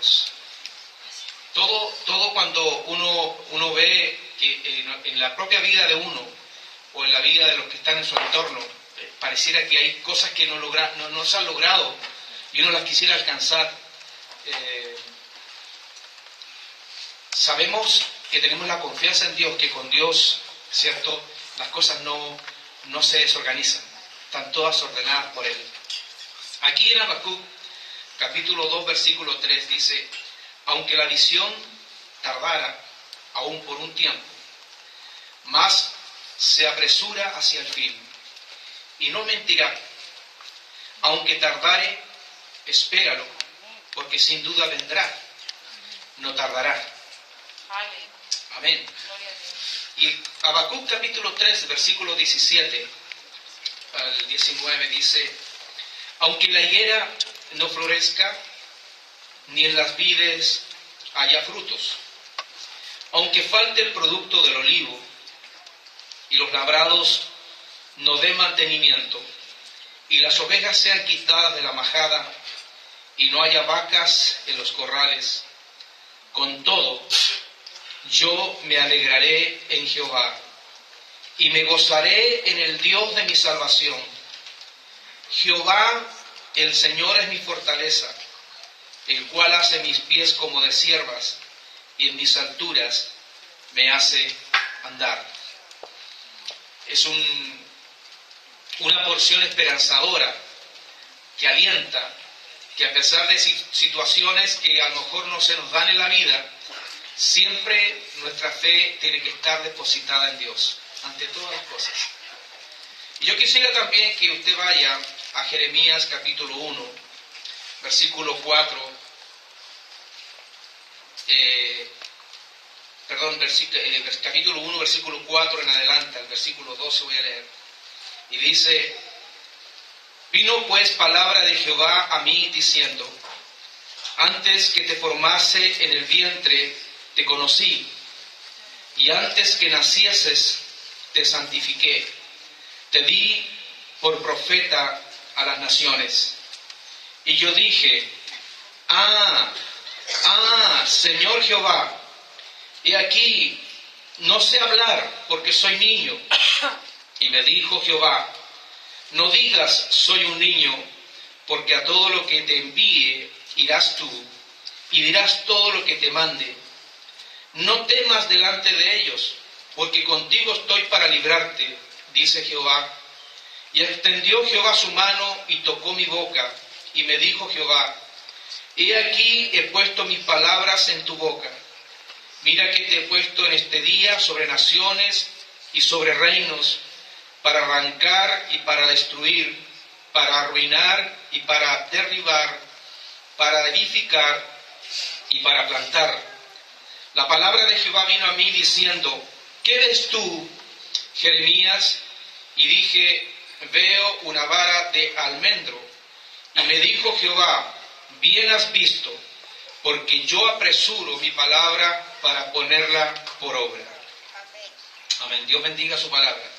Dios. Todo cuando uno ve que en la propia vida de uno o en la vida de los que están en su entorno, pareciera que hay cosas que no se han logrado y uno las quisiera alcanzar. Sabemos que tenemos la confianza en Dios, que con Dios, ¿cierto?, las cosas no se desorganizan, están todas ordenadas por Él. Aquí en Habacuc, capítulo 2, versículo 3, dice: aunque la visión tardara aún por un tiempo, mas se apresura hacia el fin, y no mentirá. Aunque tardare, espéralo, porque sin duda vendrá, no tardará. Amén. Y Habacuc capítulo 3, versículo 17 al 19 dice: aunque la higuera no florezca, ni en las vides haya frutos, aunque falte el producto del olivo, y los labrados no den mantenimiento, y las ovejas sean quitadas de la majada, y no haya vacas en los corrales, con todo, yo me alegraré en Jehová, y me gozaré en el Dios de mi salvación. Jehová, el Señor, es mi fortaleza, el cual hace mis pies como de ciervas, y en mis alturas me hace andar. Es una porción esperanzadora que alienta, que a pesar de situaciones que a lo mejor no se nos dan en la vida, siempre nuestra fe tiene que estar depositada en Dios, ante todas las cosas. Y yo quisiera también que usted vaya a Jeremías capítulo 1, versículo 4, capítulo 1, versículo 4 en adelante, al versículo 12 voy a leer. Y dice: vino pues palabra de Jehová a mí diciendo: antes que te formase en el vientre te conocí, y antes que nacieses te santifiqué, te di por profeta a las naciones. Y yo dije: Señor Jehová, he aquí, no sé hablar porque soy niño. Y me dijo Jehová: no digas soy un niño, porque a todo lo que te envíe irás tú, y dirás todo lo que te mande. No temas delante de ellos, porque contigo estoy para librarte, dice Jehová. Y extendió Jehová su mano y tocó mi boca, y me dijo Jehová: he aquí he puesto mis palabras en tu boca. Mira que te he puesto en este día sobre naciones y sobre reinos, para arrancar y para destruir, para arruinar y para derribar, para edificar y para plantar. La palabra de Jehová vino a mí diciendo: ¿qué ves tú, Jeremías? Y dije: veo una vara de almendro. Y me dijo Jehová: bien has visto, porque yo apresuro mi palabra para ponerla por obra. Amén. Dios bendiga su palabra.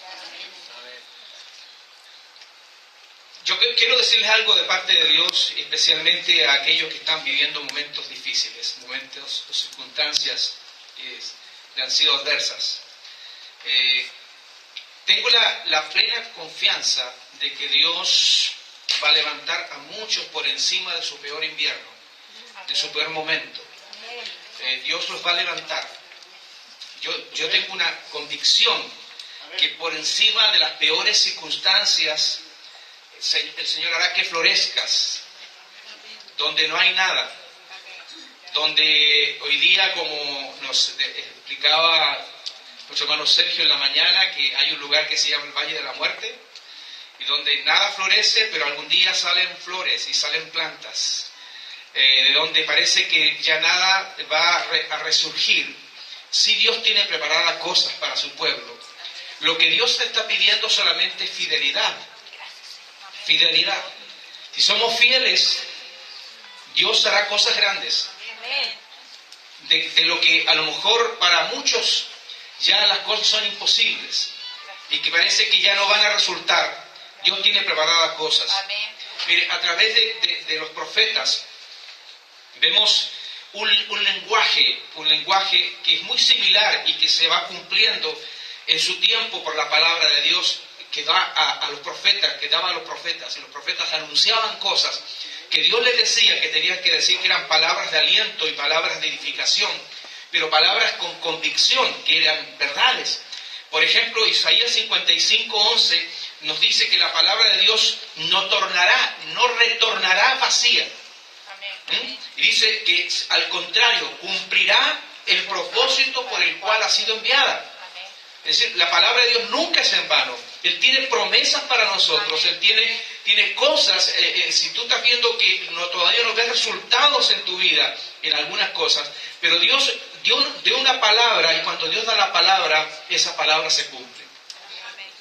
Yo quiero decirles algo de parte de Dios, especialmente a aquellos que están viviendo momentos difíciles, momentos o circunstancias que han sido adversas. Tengo la plena confianza de que Dios va a levantar a muchos por encima de su peor invierno, de su peor momento. Dios los va a levantar. Yo tengo una convicción que por encima de las peores circunstancias, el Señor hará que florezcas donde no hay nada, donde hoy día, como nos explicaba nuestro hermano Sergio en la mañana, que hay un lugar que se llama el Valle de la Muerte, y donde nada florece, pero algún día salen flores y salen plantas, de donde parece que ya nada va a resurgir. Si Dios tiene preparadas cosas para su pueblo, lo que Dios te está pidiendo solamente es fidelidad. Fidelidad. Si somos fieles, Dios hará cosas grandes. De lo que a lo mejor para muchos ya las cosas son imposibles y que parece que ya no van a resultar, Dios tiene preparadas cosas. Mire, a través de los profetas vemos un lenguaje que es muy similar y que se va cumpliendo en su tiempo por la palabra de Dios que da a los profetas, que daba a los profetas, y los profetas anunciaban cosas que Dios les decía que tenían que decir, que eran palabras de aliento y palabras de edificación, pero palabras con convicción, que eran verdades. Por ejemplo, Isaías 55:11 nos dice que la palabra de Dios no retornará vacía. Y dice que al contrario, cumplirá el propósito por el cual ha sido enviada. Es decir, la palabra de Dios nunca es en vano. Él tiene promesas para nosotros, Él tiene cosas. Si tú estás viendo que todavía no ves resultados en tu vida, en algunas cosas, pero Dios dio una palabra, y cuando Dios da la palabra, esa palabra se cumple.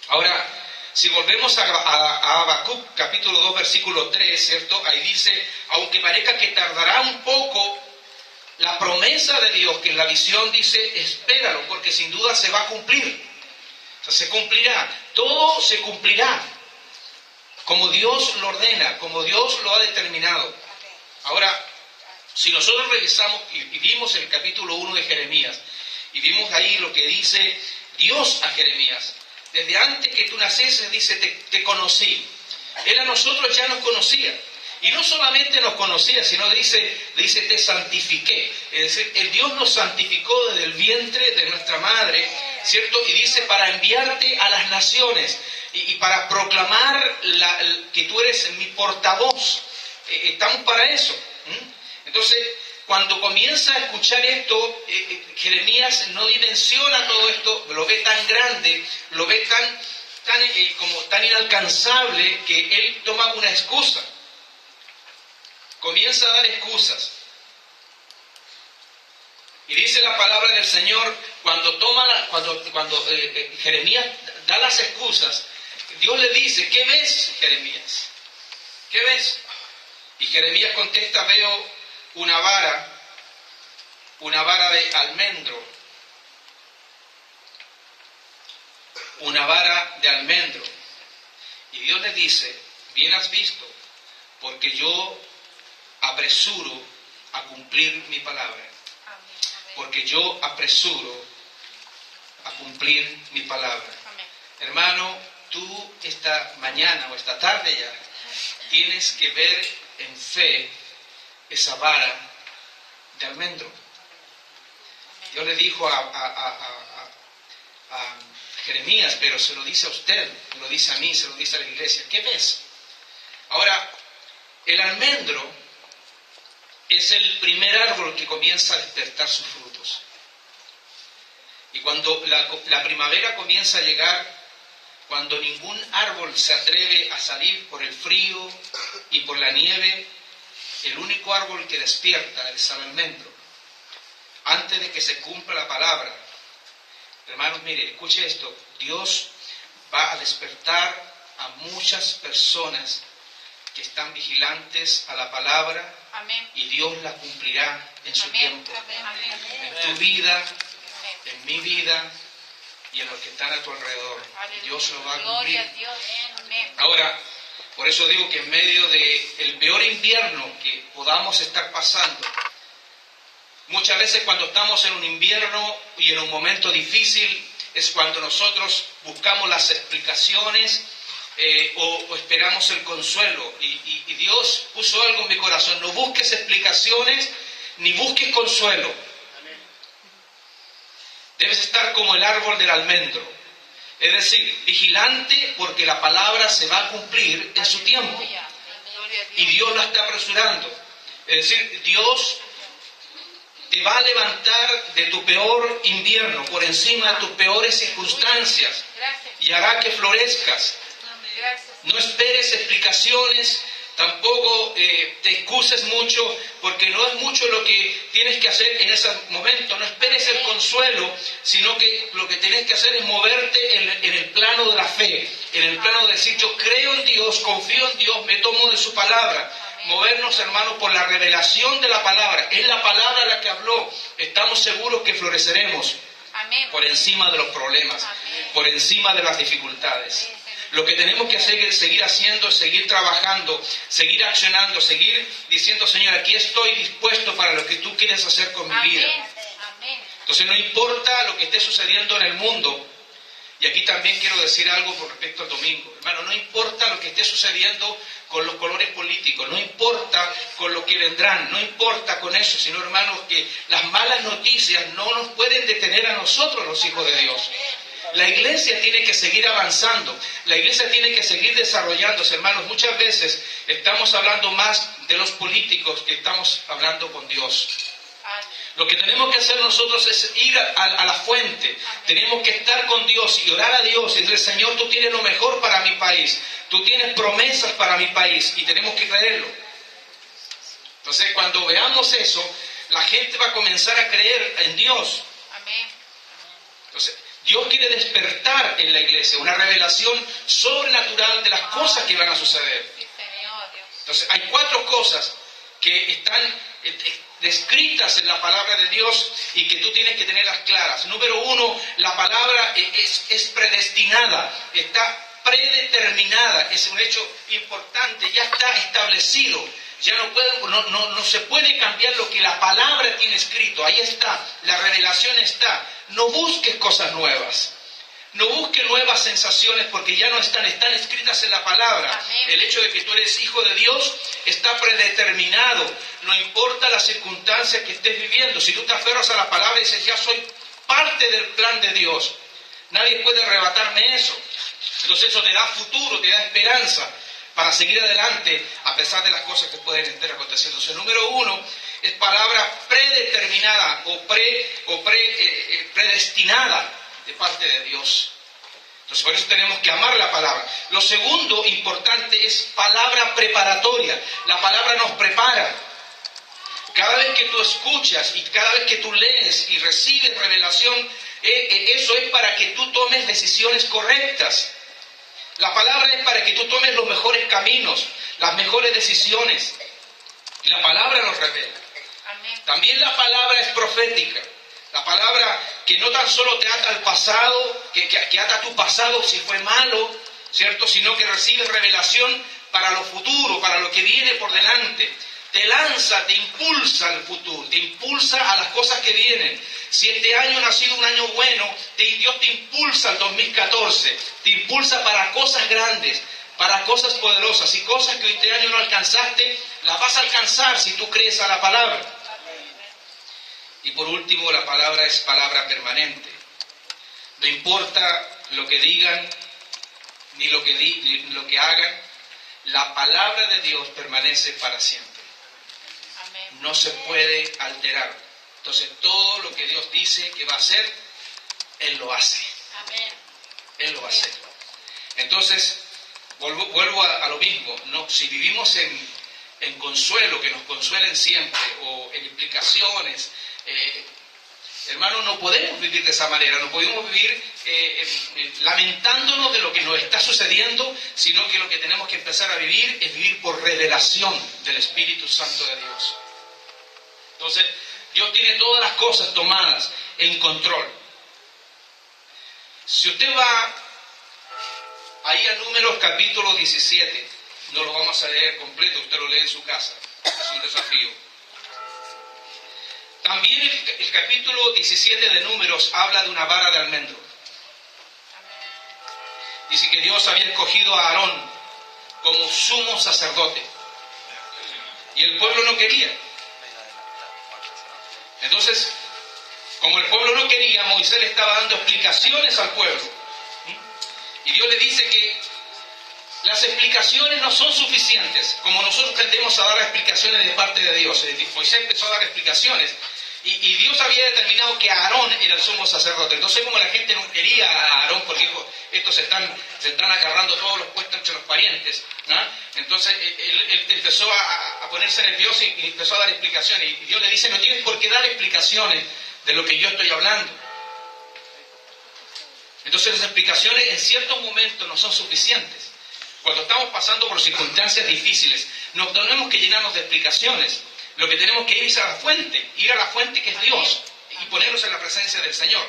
Ahora, si volvemos a Habacuc, capítulo 2, versículo 3, ¿cierto? Ahí dice, aunque parezca que tardará un poco, la promesa de Dios, que en la visión dice, espéralo, porque sin duda se va a cumplir. O sea, se cumplirá. Todo se cumplirá. Como Dios lo ordena, como Dios lo ha determinado. Ahora, si nosotros revisamos y vimos el capítulo 1 de Jeremías, y vimos ahí lo que dice Dios a Jeremías. Desde antes que tú nacieses, dice, te conocí. Él a nosotros ya nos conocía. Y no solamente nos conocía, sino dice, te santifiqué. Es decir, el Dios nos santificó desde el vientre de nuestra madre, ¿cierto? Y dice, para enviarte a las naciones y para proclamar que tú eres mi portavoz. Estamos para eso. Entonces, cuando comienza a escuchar esto, Jeremías no dimensiona todo esto, lo ve tan grande, lo ve tan inalcanzable, que él toma una excusa. Comienza a dar excusas. Y dice la palabra del Señor, cuando Jeremías da las excusas, Dios le dice, ¿qué ves, Jeremías? ¿Qué ves? Y Jeremías contesta, veo una vara de almendro. Una vara de almendro. Y Dios le dice, bien has visto, porque yo apresuro a cumplir mi palabra. Porque yo apresuro a cumplir mi palabra. Hermano, tú esta mañana o esta tarde ya tienes que ver en fe esa vara de almendro. Dios le dijo a Jeremías, pero se lo dice a usted, se lo dice a mí, se lo dice a la iglesia. ¿Qué ves? Ahora, el almendro es el primer árbol que comienza a despertar sus frutos. Y cuando la primavera comienza a llegar, cuando ningún árbol se atreve a salir por el frío y por la nieve, el único árbol que despierta es el almendro. Antes de que se cumpla la palabra, hermanos, mire, escuche esto, Dios va a despertar a muchas personas que están vigilantes a la palabra. Amén. Y Dios la cumplirá en su tiempo. Amén. En tu vida, amén, en mi vida y en los que están a tu alrededor. Aleluya. Dios lo va a cumplir. Gloria a Dios. Amén. Ahora, por eso digo que en medio del peor invierno que podamos estar pasando, muchas veces cuando estamos en un invierno y en un momento difícil, es cuando nosotros buscamos las explicaciones o esperamos el consuelo. Y Dios puso algo en mi corazón: no busques explicaciones ni busques consuelo. Debes estar como el árbol del almendro, es decir, vigilante, porque la palabra se va a cumplir en su tiempo y Dios la está apresurando. Es decir, Dios te va a levantar de tu peor invierno, por encima de tus peores circunstancias, y hará que florezcas. No esperes explicaciones, tampoco te excuses mucho, porque no es mucho lo que tienes que hacer en ese momento. No esperes el consuelo, sino que lo que tienes que hacer es moverte en el plano de la fe, en el plano de decir, yo creo en Dios, confío en Dios, me tomo de su palabra. Movernos, hermanos, por la revelación de la palabra. Es la palabra la que habló. Estamos seguros que floreceremos. Amén. Por encima de los problemas, amén, por encima de las dificultades. Lo que tenemos que hacer es seguir haciendo, seguir trabajando, seguir accionando, seguir diciendo, Señor, aquí estoy dispuesto para lo que tú quieres hacer con mi vida. Entonces no importa lo que esté sucediendo en el mundo, y aquí también quiero decir algo con respecto al domingo. Hermano, no importa lo que esté sucediendo con los colores políticos, no importa con lo que vendrán, no importa con eso, sino, hermanos, que las malas noticias no nos pueden detener a nosotros, los hijos de Dios. La iglesia tiene que seguir avanzando, la iglesia tiene que seguir desarrollándose, hermanos. Muchas veces estamos hablando más de los políticos que estamos hablando con Dios. Lo que tenemos que hacer nosotros es ir a la fuente. Tenemos que estar con Dios y orar a Dios y decir, Señor, tú tienes lo mejor para mi país, tú tienes promesas para mi país, y tenemos que creerlo. Entonces, cuando veamos eso, la gente va a comenzar a creer en Dios. Entonces, Dios quiere despertar en la iglesia una revelación sobrenatural de las cosas que van a suceder. Entonces, hay 4 cosas que están descritas en la palabra de Dios y que tú tienes que tenerlas claras. Número 1, la palabra es predestinada, está predeterminada, es un hecho importante, ya está establecido. Ya no se puede cambiar lo que la palabra tiene escrito. Ahí está, la revelación está. No busques cosas nuevas. No busques nuevas sensaciones porque ya no están escritas en la palabra. Amén. El hecho de que tú eres hijo de Dios está predeterminado. No importa las circunstancias que estés viviendo. Si tú te aferras a la palabra y dices, ya soy parte del plan de Dios, nadie puede arrebatarme eso. Entonces eso te da futuro, te da esperanza para seguir adelante a pesar de las cosas que pueden estar aconteciendo. Entonces, número 1 es palabra predeterminada o predestinada de parte de Dios. Entonces, por eso tenemos que amar la palabra. Lo segundo importante es palabra preparatoria. La palabra nos prepara. Cada vez que tú escuchas y cada vez que tú lees y recibes revelación, eso es para que tú tomes decisiones correctas. La palabra es para que tú tomes los mejores caminos, las mejores decisiones. Y la palabra nos revela. Amén. También la palabra es profética. La palabra que no tan solo te ata al pasado, que ata a tu pasado si fue malo, ¿cierto? Sino que recibes revelación para lo futuro, para lo que viene por delante. Te lanza, te impulsa al futuro, te impulsa a las cosas que vienen. Si este año no ha sido un año bueno, Dios te impulsa al 2014, te impulsa para cosas grandes, para cosas poderosas, y cosas que este año no alcanzaste, las vas a alcanzar si tú crees a la palabra. Y por último, la palabra es palabra permanente. No importa lo que digan, ni lo que hagan, la palabra de Dios permanece para siempre. No se puede alterar. Entonces, todo lo que Dios dice que va a hacer, Él lo hace. Él lo va a hacer. Entonces, vuelvo a lo mismo. No, si vivimos en consuelo, que nos consuelen siempre, o en implicaciones, hermanos, no podemos vivir de esa manera. No podemos vivir lamentándonos de lo que nos está sucediendo, sino que lo que tenemos que empezar a vivir es vivir por revelación del Espíritu Santo de Dios. Entonces, Dios tiene todas las cosas tomadas en control. Si usted va ahí a Números capítulo 17, no lo vamos a leer completo, usted lo lee en su casa, es un desafío. También el capítulo 17 de Números habla de una vara de almendro. Dice que Dios había escogido a Aarón como sumo sacerdote y el pueblo no quería. Entonces, como el pueblo no quería, Moisés le estaba dando explicaciones al pueblo. Y Dios le dice que las explicaciones no son suficientes, como nosotros tendemos a dar explicaciones de parte de Dios. Moisés empezó a dar explicaciones. Y Dios había determinado que Aarón era el sumo sacerdote. Entonces, como la gente no quería a Aarón, porque dijo, estos se están agarrando todos los puestos entre los parientes, ¿no? Entonces él empezó a ponerse nervioso y empezó a dar explicaciones. Y Dios le dice, no tienes por qué dar explicaciones de lo que yo estoy hablando. Entonces las explicaciones en ciertos momentos no son suficientes. Cuando estamos pasando por circunstancias difíciles, no tenemos que llenarnos de explicaciones. Lo que tenemos que ir es a la fuente que es Dios, y ponernos en la presencia del Señor.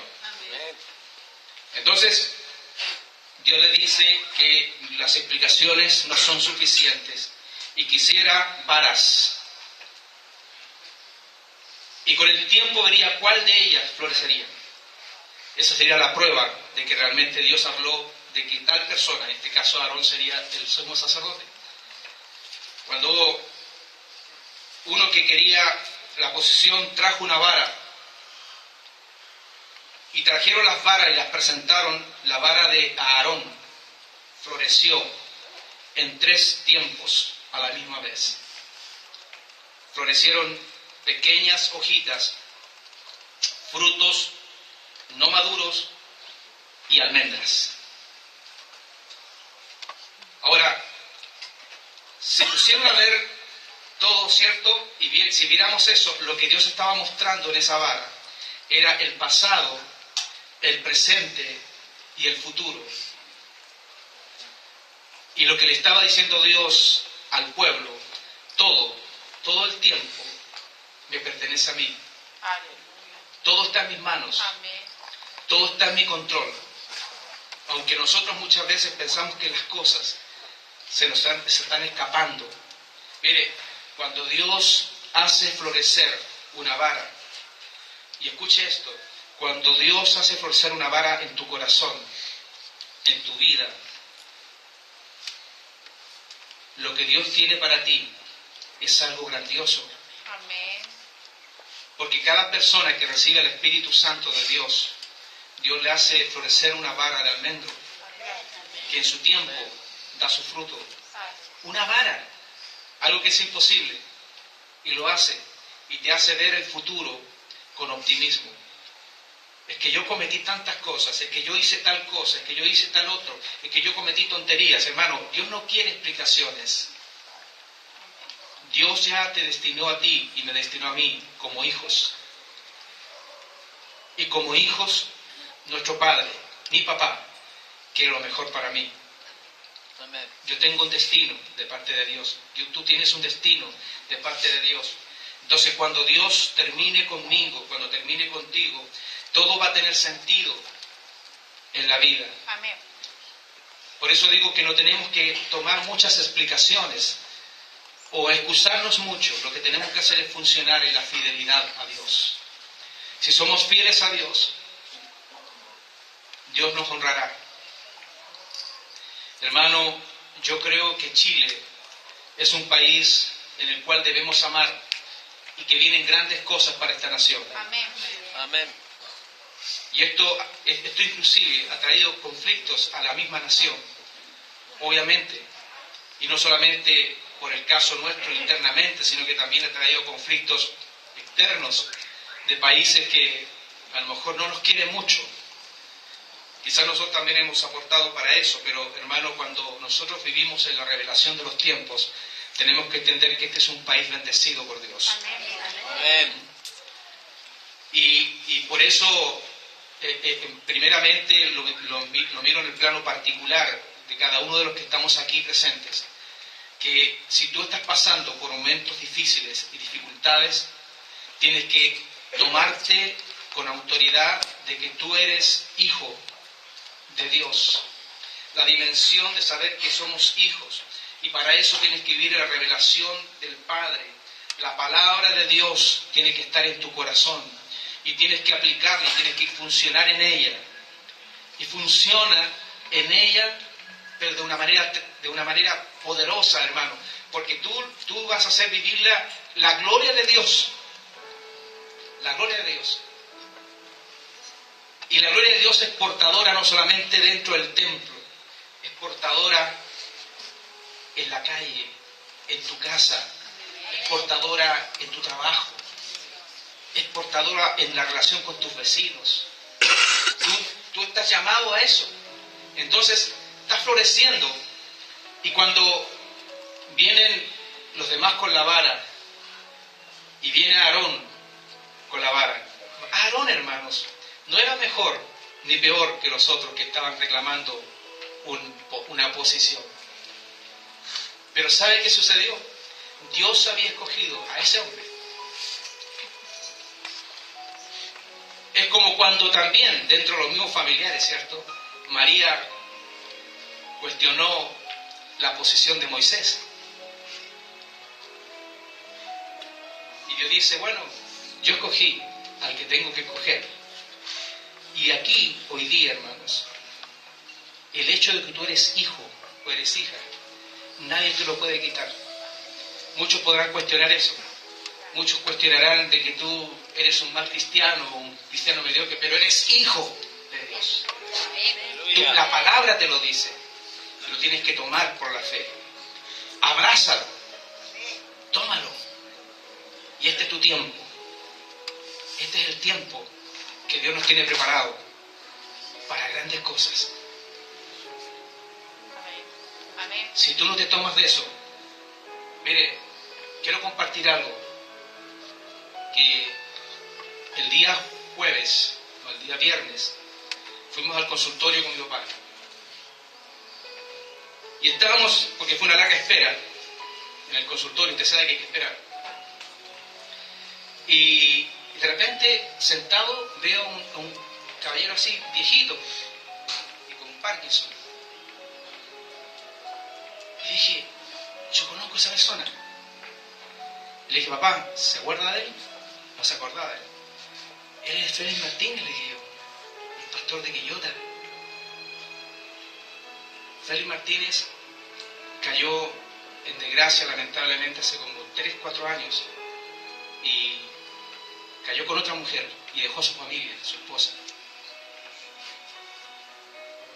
Entonces, Dios le dice que las explicaciones no son suficientes y quisiera varas. Y con el tiempo vería cuál de ellas florecería. Esa sería la prueba de que realmente Dios habló de que tal persona, en este caso Aarón, sería el sumo sacerdote. Cuando uno que quería la posición trajo una vara y trajeron las varas y las presentaron, la vara de Aarón floreció en 3 tiempos a la misma vez. Florecieron pequeñas hojitas, frutos no maduros y almendras. Ahora, se pusieron a ver todo, ¿cierto? Y bien, si miramos eso, lo que Dios estaba mostrando en esa vara era el pasado, el presente y el futuro. Y lo que le estaba diciendo Dios al pueblo, todo el tiempo me pertenece a mí. Todo está en mis manos. Todo está en mi control. Aunque nosotros muchas veces pensamos que las cosas se están escapando. Mire, cuando Dios hace florecer una vara, y escuche esto, cuando Dios hace florecer una vara en tu corazón, en tu vida, lo que Dios tiene para ti es algo grandioso. Amén. Porque cada persona que recibe el Espíritu Santo de Dios, Dios le hace florecer una vara de almendro, que en su tiempo da su fruto. Una vara, algo que es imposible, y lo hace, y te hace ver el futuro con optimismo. Es que yo cometí tantas cosas, es que yo hice tal cosa, es que yo hice tal otro, es que yo cometí tonterías. Hermano, Dios no quiere explicaciones. Dios ya te destinó a ti y me destinó a mí como hijos. Y como hijos, nuestro Padre, mi papá, quiere lo mejor para mí. Amén. Yo tengo un destino de parte de Dios. Tú tienes un destino de parte de Dios. Entonces, cuando Dios termine conmigo, cuando termine contigo, todo va a tener sentido en la vida. Amén. Por eso digo que no tenemos que tomar muchas explicaciones o excusarnos mucho. Lo que tenemos que hacer es funcionar en la fidelidad a Dios. Si somos fieles a Dios, Dios nos honrará. Hermano, yo creo que Chile es un país en el cual debemos amar y que vienen grandes cosas para esta nación. Amén. Amén. Y esto inclusive ha traído conflictos a la misma nación, obviamente, y no solamente por el caso nuestro internamente, sino que también ha traído conflictos externos de países que a lo mejor no nos quieren mucho. Quizás nosotros también hemos aportado para eso, pero hermano, cuando nosotros vivimos en la revelación de los tiempos, tenemos que entender que este es un país bendecido por Dios. Amén. Y por eso, primeramente, lo miro en el plano particular de cada uno de los que estamos aquí presentes, que si tú estás pasando por momentos difíciles y dificultades, tienes que tomarte con autoridad de que tú eres hijo de Dios, la dimensión de saber que somos hijos, y para eso tienes que vivir la revelación del Padre. La palabra de Dios tiene que estar en tu corazón y tienes que aplicarla y tienes que funcionar en ella, y funciona en ella, pero de una manera poderosa, hermano, porque tú vas a hacer vivir la gloria de Dios, la gloria de Dios. Y la gloria de Dios es portadora no solamente dentro del templo, es portadora en la calle, en tu casa, es portadora en tu trabajo, es portadora en la relación con tus vecinos. Tú estás llamado a eso. Entonces, estás floreciendo. Y cuando vienen los demás con la vara, y viene Aarón con la vara. Aarón, hermanos, no era mejor ni peor que los otros que estaban reclamando una posición. Pero ¿sabe qué sucedió? Dios había escogido a ese hombre. Es como cuando también, dentro de los mismos familiares, ¿cierto? María cuestionó la posición de Moisés. Y Dios dice, bueno, yo escogí al que tengo que escoger. Y aquí, hoy día, hermanos, el hecho de que tú eres hijo o eres hija, nadie te lo puede quitar. Muchos podrán cuestionar eso. Muchos cuestionarán de que tú eres un mal cristiano o un cristiano mediocre, pero eres hijo de Dios. La palabra te lo dice. Lo tienes que tomar por la fe. Abrázalo. Tómalo. Y este es tu tiempo. Este es el tiempo que Dios nos tiene preparado para grandes cosas. Amén. Si tú no te tomas de eso, mire, quiero compartir algo. Que el día jueves, o el día viernes, fuimos al consultorio con mi papá. Y estábamos, porque fue una larga espera en el consultorio, usted sabe que hay que esperar. Y de repente, sentado, veo a un caballero así, viejito, y con Parkinson. Y dije, yo conozco a esa persona. Le dije, papá, ¿se acuerda de él? No se acordaba de él. Él es Félix Martínez, le dije yo, el pastor de Quillota. Félix Martínez cayó en desgracia, lamentablemente, hace como 3-4 años. Y cayó con otra mujer y dejó a su familia, a su esposa.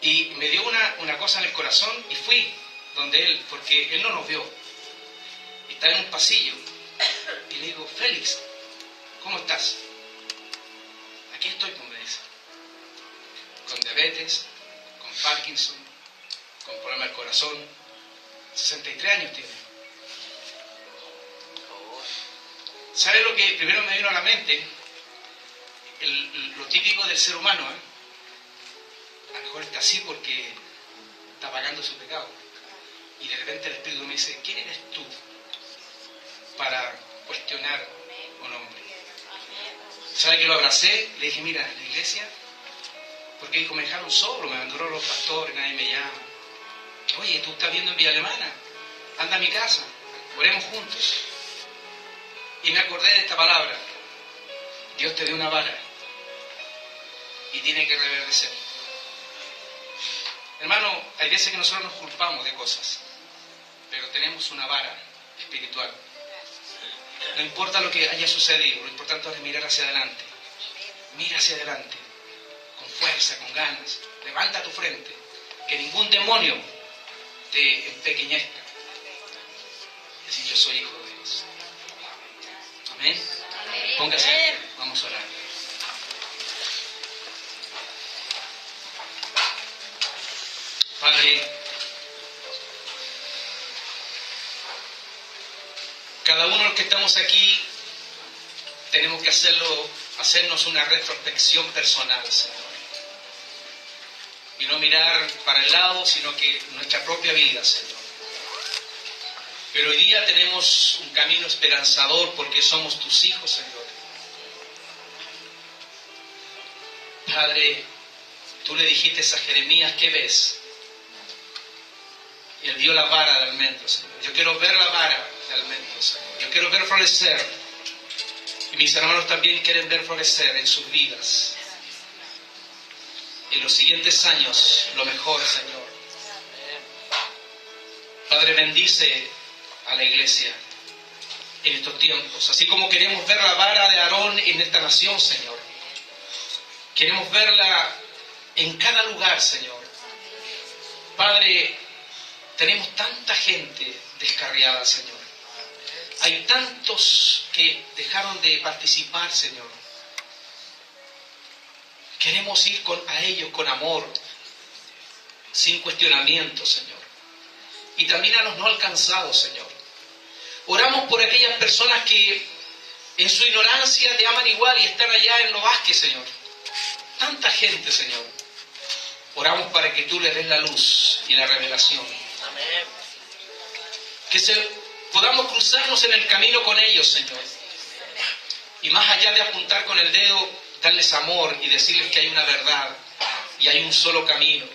Y me dio una cosa en el corazón y fui donde él, porque él no nos vio. Estaba en un pasillo y le digo, Félix, ¿cómo estás? Aquí estoy, como me dice. Con diabetes, con Parkinson, con problema del corazón. 63 años tiene. ¿Sabe lo que primero me vino a la mente? Lo típico del ser humano, A lo mejor está así porque está pagando su pecado. Y de repente el Espíritu me dice, ¿quién eres tú para cuestionar a un hombre? ¿Sabe que lo abracé? Le dije, mira, la iglesia, porque dijo, me dejaron solo, me abandonaron los pastores, nadie me llama. Oye, tú estás viendo en Villa Alemana, anda a mi casa, oremos juntos. Y me acordé de esta palabra, Dios te dio una vara y tiene que reverdecer. Hermano, hay veces que nosotros nos culpamos de cosas, pero tenemos una vara espiritual. No importa lo que haya sucedido, lo importante es mirar hacia adelante. Mira hacia adelante, con fuerza, con ganas. Levanta tu frente, que ningún demonio te empequeñezca. Es decir, yo soy hijo de Dios. Amén. Póngase de pie, vamos a orar. Padre, cada uno de los que estamos aquí tenemos que hacernos una retrospección personal, Señor. Y no mirar para el lado, sino que nuestra propia vida, Señor. Pero hoy día tenemos un camino esperanzador porque somos tus hijos, Señor. Padre, tú le dijiste a Jeremías, ¿qué ves? Y él vio la vara de almendro, Señor. Yo quiero ver la vara de almendro, Señor. Yo quiero ver florecer. Y mis hermanos también quieren ver florecer en sus vidas. En los siguientes años, lo mejor, Señor. Padre, bendice a la iglesia en estos tiempos. Así como queremos ver la vara de Aarón en esta nación, Señor. Queremos verla en cada lugar, Señor. Padre, tenemos tanta gente descarriada, Señor. Hay tantos que dejaron de participar, Señor. Queremos ir a ellos con amor, sin cuestionamiento, Señor. Y también a los no alcanzados, Señor. Oramos por aquellas personas que en su ignorancia te aman igual y están allá en Los Vázquez, Señor. Tanta gente, Señor. Oramos para que tú les des la luz y la revelación. Amén. Que podamos cruzarnos en el camino con ellos, Señor. Y más allá de apuntar con el dedo, darles amor y decirles que hay una verdad y hay un solo camino.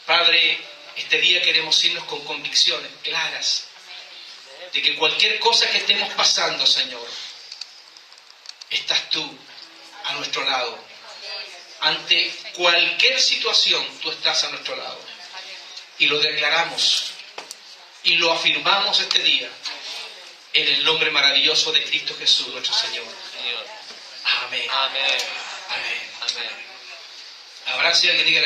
Padre, este día queremos irnos con convicciones claras de que cualquier cosa que estemos pasando, Señor, estás tú a nuestro lado. Ante cualquier situación, tú estás a nuestro lado. Y lo declaramos y lo afirmamos este día en el nombre maravilloso de Cristo Jesús, nuestro Señor. Amén. Amén. Amén. Amén. Abrazo y alguien diga